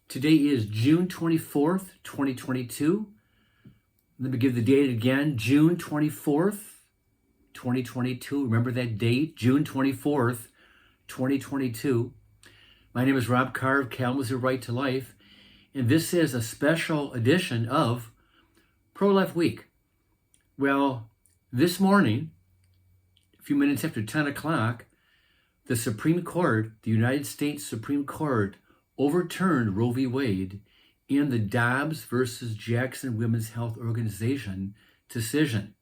Today is June 24th, 2022. Let me give the date again, June 24th, 2022. Remember that date, June 24th, 2022. My name is Rob Carr of Kalamazoo Right to Life, and this is a special edition of Pro-Life Week. Well, this morning, a few minutes after 10 o'clock, the Supreme Court, the United States Supreme Court, overturned Roe v. Wade in the Dobbs versus Jackson Women's Health Organization decision.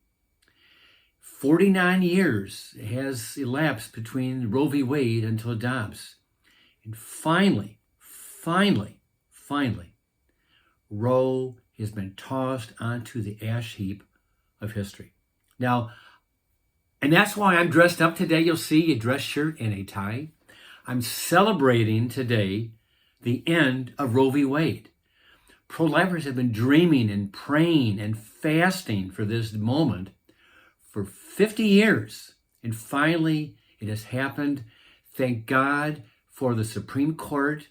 49 years has elapsed between Roe v. Wade until Dobbs. And finally, Roe has been tossed onto the ash heap of history. Now, and that's why I'm dressed up today. You'll see a dress shirt and a tie. I'm celebrating today the end of Roe v. Wade. Pro-lifers have been dreaming and praying and fasting for this moment for 50 years. And finally, it has happened. Thank God for the Supreme Court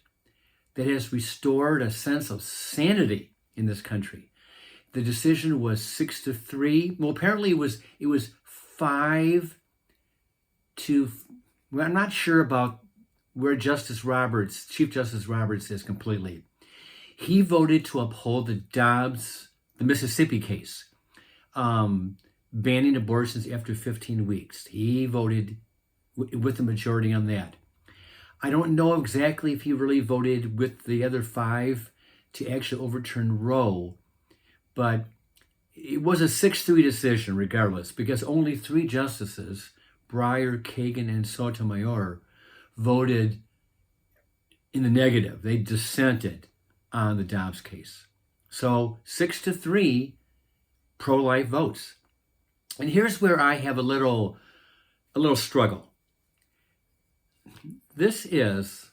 that has restored a sense of sanity in this country. The decision was 6-3. Well, apparently it was 5 to, well, I'm not sure about where Chief Justice Roberts is completely. He voted to uphold the Mississippi case, banning abortions after 15 weeks. He voted with the majority on that. I don't know exactly if he really voted with the other 5 to actually overturn Roe, but it was a 6-3 decision regardless, because only 3 justices, Breyer, Kagan, and Sotomayor, voted in the negative. They dissented on the Dobbs case. So 6-3 pro-life votes. And here's where I have a little struggle. This is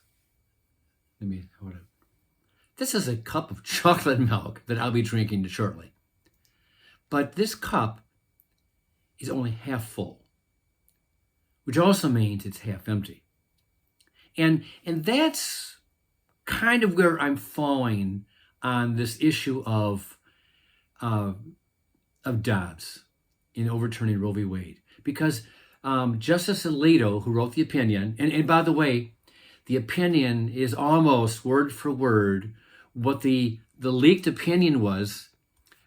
a cup of chocolate milk that I'll be drinking shortly. But this cup is only half full, which also means it's half empty. And that's kind of where I'm falling on this issue of Dobbs in overturning Roe v. Wade. Because Justice Alito, who wrote the opinion, and by the way, the opinion is almost word for word what the leaked opinion was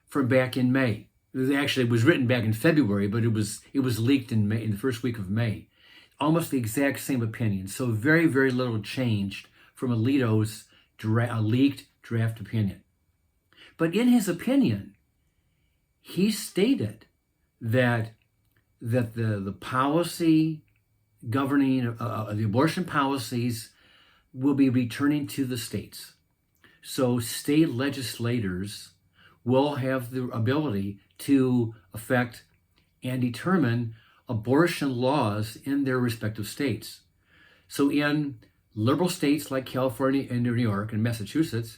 from back in May. It was written back in February, but it was leaked in May, in the first week of May. Almost the exact same opinion. So very, very little changed from Alito's leaked draft opinion. But in his opinion, he stated that the policy governing the abortion policies will be returning to the states. So state legislators will have the ability to affect and determine abortion laws in their respective states. So in liberal states like California and New York and Massachusetts,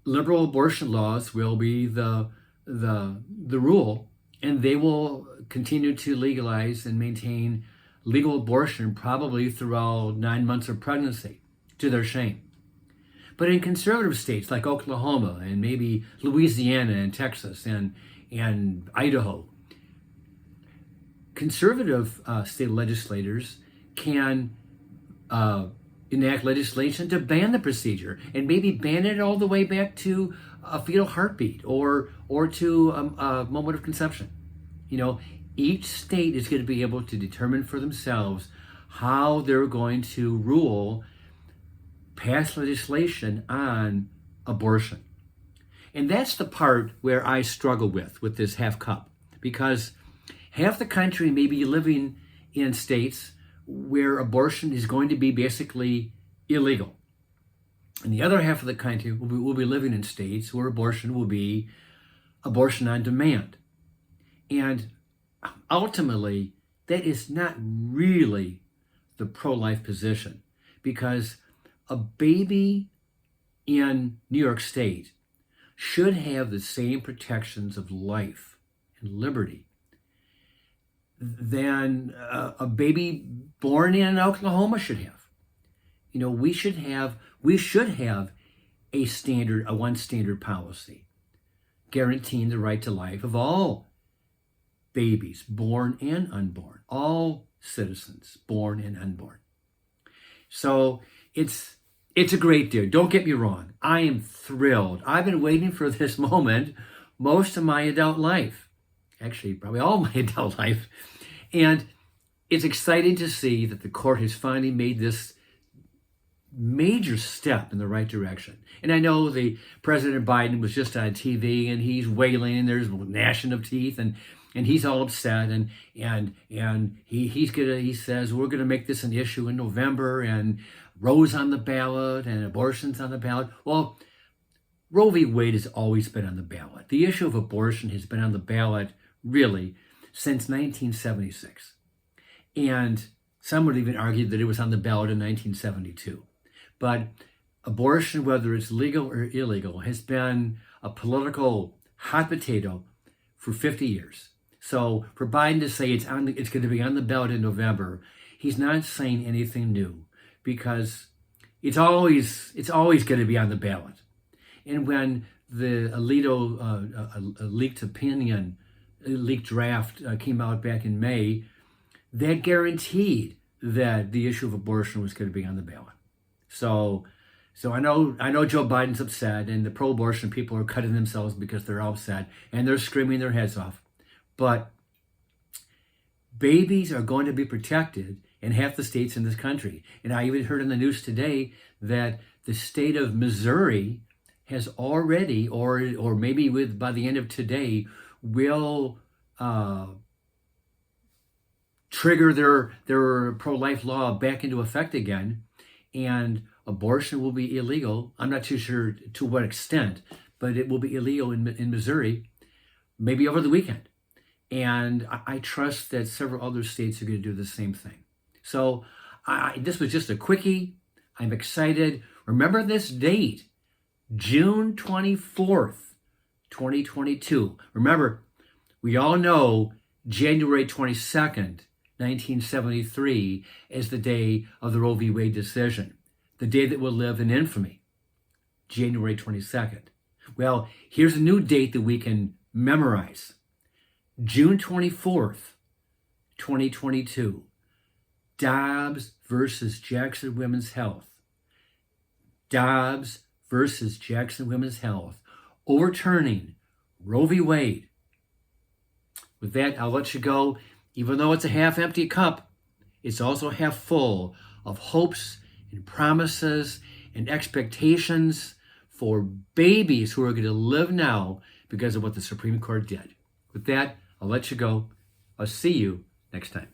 liberal abortion laws will be the rule, and they will continue to legalize and maintain legal abortion probably throughout 9 months of pregnancy, to their shame. But in conservative states like Oklahoma and maybe Louisiana and Texas and Idaho, conservative state legislators can enact legislation to ban the procedure and maybe ban it all the way back to a fetal heartbeat or to a moment of conception. Each state is going to be able to determine for themselves how they're going to rule, pass legislation on abortion. And that's the part where I struggle with this half cup, because half the country may be living in states where abortion is going to be basically illegal. And the other half of the country will be living in states where abortion will be abortion on demand. And ultimately, that is not really the pro-life position, because a baby in New York State should have the same protections of life and liberty than a baby born in Oklahoma should have. We should have a one standard policy, guaranteeing the right to life of all babies, born and unborn, all citizens, born and unborn. So it's a great deal. Don't get me wrong. I am thrilled. I've been waiting for this moment most of my adult life. Actually, probably all my adult life. And it's exciting to see that the court has finally made this major step in the right direction. And I know the President Biden was just on TV and he's wailing and there's gnashing of teeth and he's all upset and he says we're gonna make this an issue in November and Roe's on the ballot and abortion's on the ballot. Well, Roe v. Wade has always been on the ballot. The issue of abortion has been on the ballot really since 1976. And some would even argue that it was on the ballot in 1972. But abortion, whether it's legal or illegal, has been a political hot potato for 50 years. So for Biden to say it's going to be on the ballot in November, he's not saying anything new because it's always going to be on the ballot. And when the Alito leaked draft came out back in May, that guaranteed that the issue of abortion was going to be on the ballot. So I know Joe Biden's upset and the pro-abortion people are cutting themselves because they're upset and they're screaming their heads off. But babies are going to be protected in half the states in this country. And I even heard in the news today that the state of Missouri has already, or maybe by the end of today, will trigger their pro-life law back into effect again, and abortion will be illegal. I'm not too sure to what extent, but it will be illegal in Missouri, maybe over the weekend. And I trust that several other states are going to do the same thing. So this was just a quickie. I'm excited. Remember this date, June 24th, 2022. Remember, we all know January 22nd, 1973 as the day of the Roe v. Wade decision, the day that will live in infamy, January 22nd. Well, here's a new date that we can memorize. June 24th, 2022, Dobbs versus Jackson Women's Health. Dobbs versus Jackson Women's Health, overturning Roe v. Wade. With that, I'll let you go. Even though it's a half-empty cup, it's also half full of hopes and promises and expectations for babies who are going to live now because of what the Supreme Court did. With that, I'll let you go. I'll see you next time.